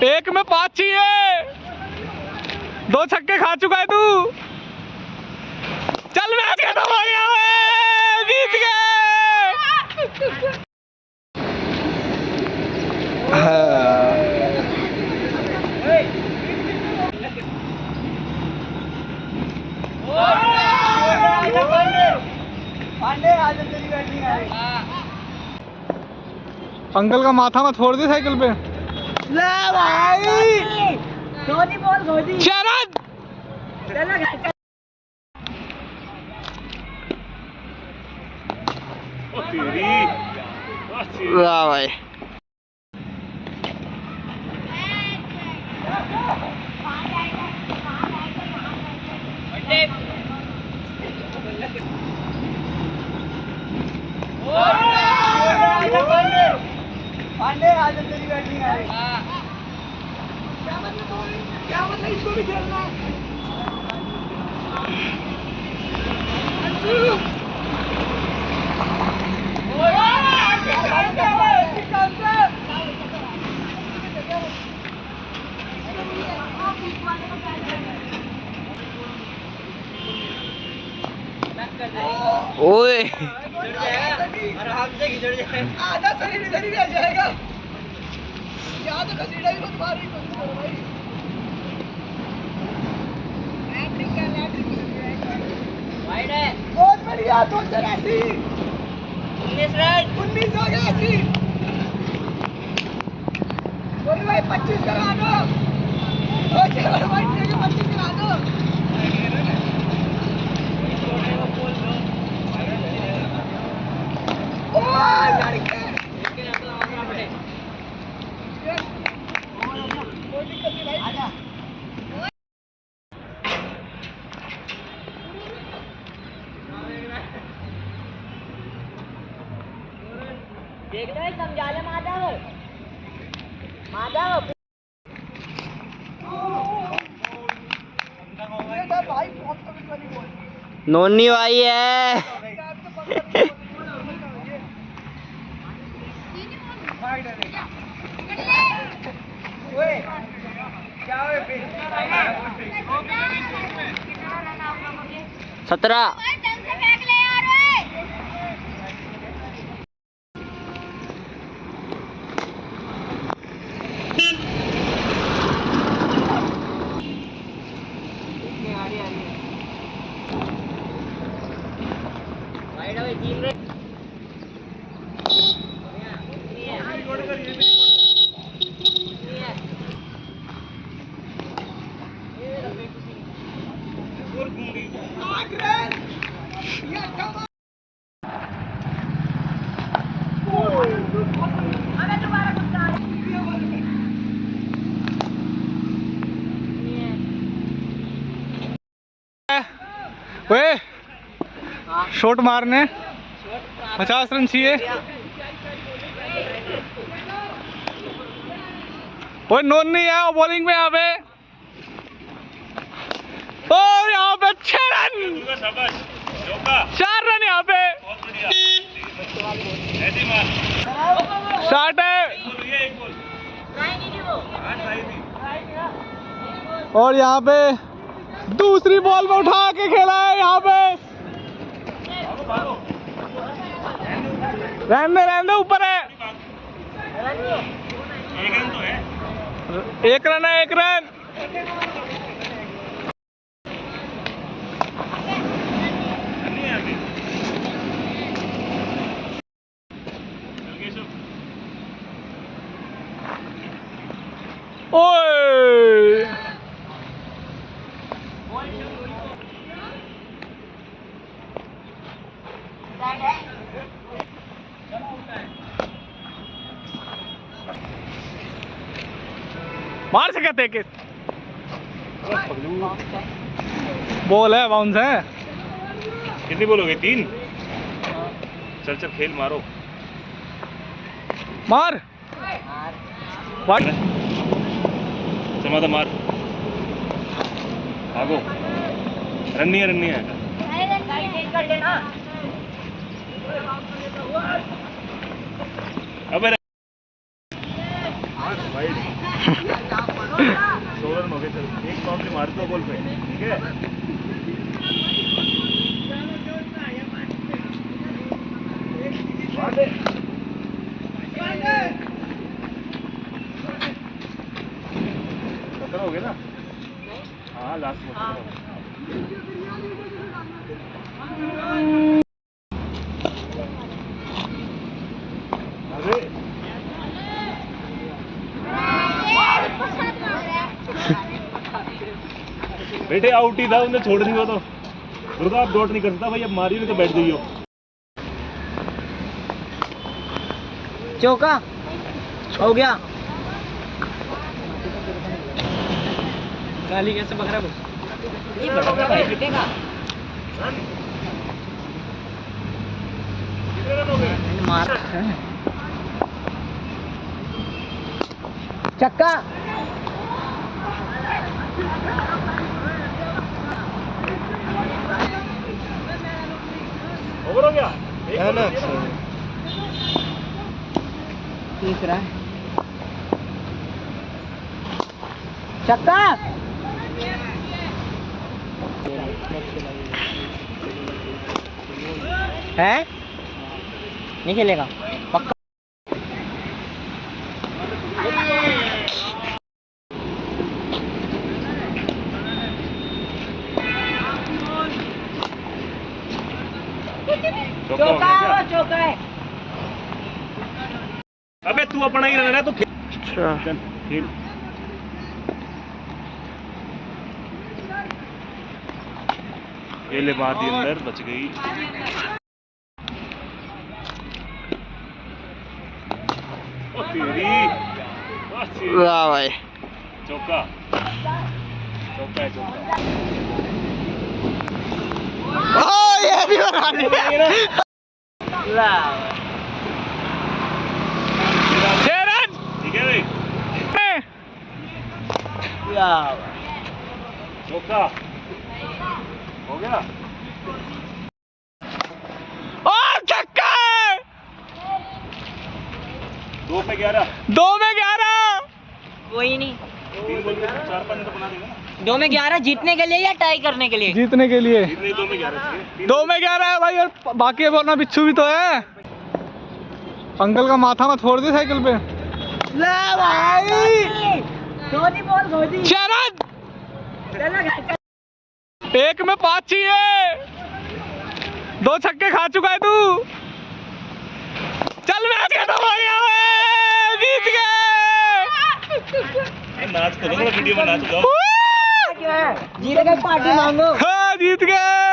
एक में 5 चाहिए, 2 छक्के खा चुका है तू। चल मैच खत्म हो गया है, जीत गए। अंकल का माथा मत फोड़ दे साइकिल पे। ले भाई धोनी बोल धोनी शरद वाह भाई। पांडे आज तेरी बैटिंग आ रही। क्या मतलब इसको भी खेलना है। ओए आराम से खिचड़ जाए, आधा शरीर इधर ही रह जाएगा। यहाँ तो खसीड़ा ही मत मारी कोशिश करो भाई। वाइड है, बहुत बढ़िया। 284 19 रन 19 हो गया। 80 बोले भाई 25 करा दो। 2 वाइड देके 25 करा दो। देख लो समझा ले माधव माधव नोनी भाई है। सत्रह वे शॉट मारने 50 रन चाहिए। वो नोन नहीं है, वो बॉलिंग में यहाँ पे। और यहाँ पे 6 रन 4 रन यहाँ पे। शॉट है और यहाँ पे दूसरी बॉल में उठा के खेला है। यहाँ पे रहने ऊपर है। 1 रन है, 1 रन। ओए मार सकते कि बॉल है, बाउंस है। कितनी बॉल हो गई? 3। चल चल खेल, मारो मार चल मार भागो। रन नहीं है अबे मार दो बॉल पे, ठीक है? पकड़ोगे ना? हाँ लास्ट में पकड़ोगे। अरे बेटे आउट ही था, उन्हें छोड़ नहीं हुआ तो दुर्गा आप डॉट नहीं कर सकता भाई, अब मारी नहीं तो बैठ गई हो। चौका हो गया। गाली कैसे बकरा ये बड़ा भाई जीतेगा। कितने रन हो गए? मार चक्का। ओवर हो गया? तीसरा चक्का। है नहीं खेलेगा पक्का। चौका चौका है। अबे तू अपना ही रन है तो खेल। अच्छा चल खेल। ये ले मार दी अंदर, बच गई। ओ तेरी वाह भाई। चौका, चौका है चौका। ओ ये भी बना दिया। छह रन। ठीक है भाई, चौका हो गया। और छक्का। 2 पे 11। 2 में 11। कोई नहीं। 3 बॉल में 4-5 तो बना देगा ना। 2 में 11 जीतने के लिए या टाई करने के लिए? जीतने के लिए। जीतने 2 में 11 चाहिए। 2 में 11 है भाई, और बाकी बोलना बिच्छू भी तो है। अंकल का माथा में छोड़ दे साइकिल पे। ले भाई गोदी बोल गोदी। 6 रन। चलो घर 1 में 5 चाहिए। 2 छक्के खा चुका है तू। चल मैच खत्म हो गया, जीत गए। नाच करो, वीडियो में नाच जाओ। जीत गए, पार्टी मांगो। हाँ जीत गए।